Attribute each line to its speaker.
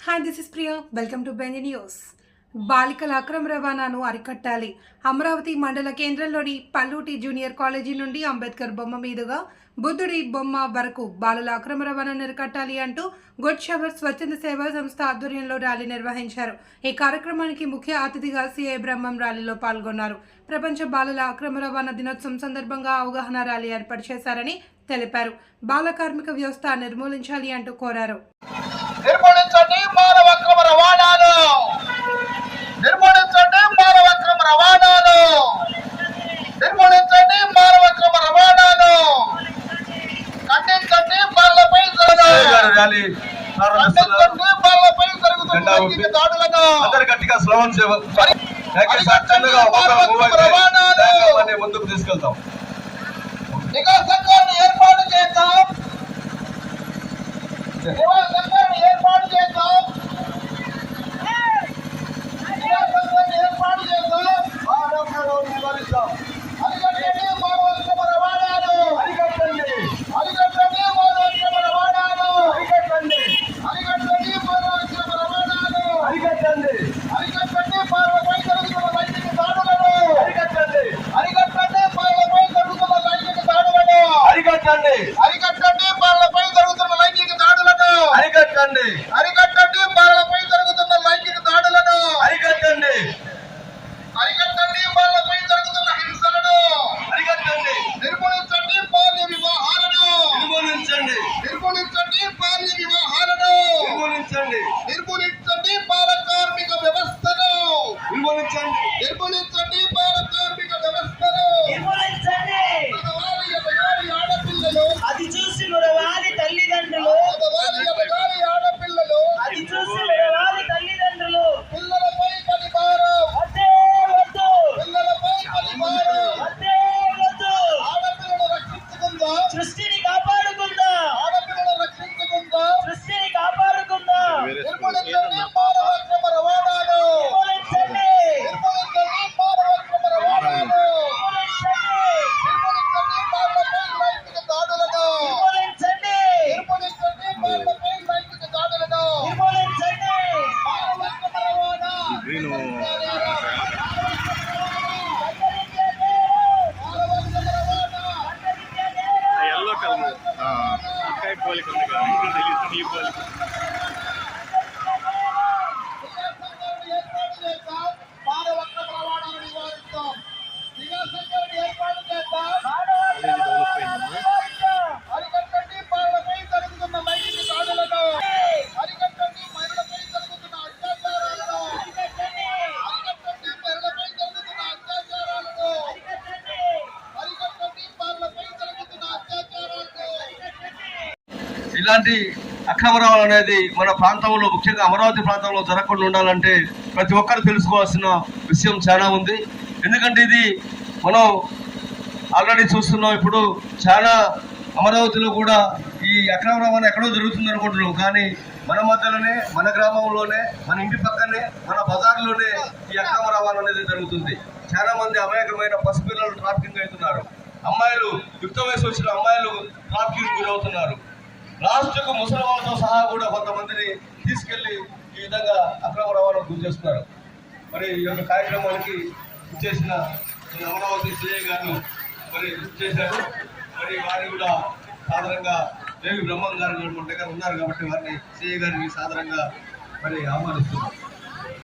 Speaker 1: Hi this is Priya welcome to Benji news. బాలికల అక్రమ రవాణాను అరికట్టాలి. అమరావతి మండల కేంద్రంలోని పల్లూటి జూనియర్ కాలేజీ నుండి అంబేద్కర్ బొమ్మ మీదుగా బుద్ధుడి బొమ్మ వరకు బాలుల అక్రమ రవాణాను అరికట్టాలి అంటూ గుడ్ షవర్ స్వచ్ఛంద సేవా సంస్థ ఆధ్వర్యంలో ర్యాలీ నిర్వహించారు. ఈ కార్యక్రమానికి ముఖ్య అతిథిగా సిఐ బ్రహ్మం ర్యాలీలో పాల్గొన్నారు. ప్రపంచ బాలుల అక్రమ రవాణా దినోత్సవం సందర్భంగా అవగాహన ర్యాలీ ఏర్పాటు చేశారని తెలిపారు. బాల కార్మిక వ్యవస్థ నిర్మూలించాలి అంటూ కోరారు.
Speaker 2: నిర్మూలించండి మానవ అక్రమ రవాణాను, నిర్మూలించండి మానవ అక్రమ రవాణాను, నిర్మూలించండి మానవ అక్రమ రవాణాను, ఖండించండి బాలపై ఖండించండి బాలపై జరుగుతున్న దాడులను
Speaker 3: గట్టిగా స్లోగన్ ముందుకు తీసుకెళ్తాం.
Speaker 2: నిఘా సంఘాన్ని ఏర్పాటు చేద్దాం, నిఘా సంఘాన్ని ఏర్పాటు చేద్దాం, నిఘా సంఘాన్ని ఏర్పాటు చేద్దాం, మానవ నివారిద్దాం. అరికట్టండి మానవ అక్రమ రవాణాను, అరికట్టండి, అరికట్టండి మానవ అక్రమ రవాణాను, అరికట్టండి, అరికట్టండి మానవ అక్రమ రవాణాను, అరికట్టండి, అరికట్టండి బాలపై జరుగుతున్న లైంగిక దాడులను, అరికట్టండి, అరికట్టండి బాలపై జరుగుతున్న లైంగిక దాడులను,
Speaker 3: అరికట్టండి,
Speaker 2: అరికట్టండి బాలపై జరుగుతున్న లైంగిక దాడులను,
Speaker 3: అరికట్టండి,
Speaker 2: అరికట్టండి బాలపై జరుగుతున్న లైంగిక దాడులను,
Speaker 3: అరికట్టండి,
Speaker 2: అరికట్టండి బాలపై జరుగుతున్న హింసలను,
Speaker 3: అరికట్టండి,
Speaker 2: నిర్మూలించండి బాల్య వివాహాలను,
Speaker 3: నిర్మూలించండి,
Speaker 2: నిర్మూలించండి బాల్య వివాహాలను,
Speaker 3: నిర్మూలించండి,
Speaker 2: నిర్మూలించండి బాల కార్మిక వ్యవస్థను,
Speaker 3: నిర్మూలించండి,
Speaker 2: నిర్మూలించండి బాల కార్మిక వ్యవస్థను,
Speaker 4: నిర్మూలించండి.
Speaker 2: మగవారి ఎదగాలి ఆడపిల్లలు,
Speaker 4: అది చూసి మురవాలి తల్లిదండ్రులు,
Speaker 2: మగవారి ఎదగాలి ఆడపిల్లలు,
Speaker 4: అది చూసి మురవాలి తల్లిదండ్రులు.
Speaker 2: పిల్లలపై పని భారం,
Speaker 4: వద్దే వద్దు,
Speaker 2: పిల్లలపై పని భారం,
Speaker 4: వద్దే వద్దు.
Speaker 2: ఆడపిల్లలు రక్షించుకుందా,
Speaker 4: సృష్టిని కాపాడుకుందా,
Speaker 2: ఆడపిల్లలు రక్షించుకుందా,
Speaker 4: సృష్టిని కాపాడుకుందా.
Speaker 2: నిర్మూలించండి మానవ అక్రమ రవాణాను,
Speaker 4: నిర్మూలించండి,
Speaker 2: నిర్మూలించండి మానవ అక్రమ రవాణాను, నిర్మూలించండి బాలపై లైంగిక దాడులను,
Speaker 4: నిర్మూలించండి,
Speaker 2: నిర్మూలించండి బాలపై లైంగిక దాడులను,
Speaker 4: నిర్మూలించండి.
Speaker 2: మానవ అక్రమ రవాణా, మానవ అక్రమ రవాణా,
Speaker 5: ఎల్లో కలర్ అక్కాయి పోలిక ఉంది కానీ తెలియదు నీ పోలిక.
Speaker 2: నిఘా సంఘాన్ని ఏర్పాటు చేద్దాం, మానవ అక్రమ రవాణాను నివారిస్తాం. నిఘా సంఘాన్ని ఏర్పాటు చేద్దాం, అరికట్టండి బాలపై జరుగుతున్న లైంగిక దాడులను, అరికట్టండి మహిళలపై జరుగుతున్న అత్యాచారాలను, అరికట్టండి మహిళలపై జరుగుతున్న అత్యాచారాలను, అరికట్టండి బాలపై జరుగుతున్న అత్యాచారాలను.
Speaker 3: ఇలాంటి అక్రమ రవాణా అనేది మన ప్రాంతంలో ముఖ్యంగా అమరావతి ప్రాంతంలో జరగకుండా ఉండాలంటే ప్రతి ఒక్కరు తెలుసుకోవాల్సిన విషయం చాలా ఉంది. ఎందుకంటే ఇది మనం ఆల్రెడీ చూస్తున్నాం. ఇప్పుడు చాలా అమరావతిలో కూడా ఈ అక్రమ రవాణా ఎక్కడో జరుగుతుంది అనుకుంటున్నాం, కానీ మన మధ్యలోనే, మన గ్రామంలోనే, మన ఇంటి పక్కనే, మన బజార్లోనే ఈ అక్రమ రవాణా అనేది జరుగుతుంది. చాలా మంది అమాయకమైన పసిపిల్లలు ట్రాఫికింగ్ అవుతున్నారు. అమ్మాయిలు, యుక్త వయసు వచ్చిన అమ్మాయిలు ట్రాఫికింగ్ గురవుతున్నారు. లాస్ట్కు ముసలి వాళ్ళతో సహా కూడా కొంతమందిని తీసుకెళ్లి ఈ విధంగా అక్రమ రవాణా గురి చేస్తున్నారు. మరి ఈ యొక్క కార్యక్రమానికి ఇచ్చేసిన అమరావతి సిఐ గారు మరి చేశారు. మరి వారిని కూడా సాధారణంగా దేవి బ్రహ్మం గారు మన దగ్గర ఉన్నారు కాబట్టి వారిని సిఐ గారిని సాధారణంగా మరి ఆహ్వానిస్తున్నారు.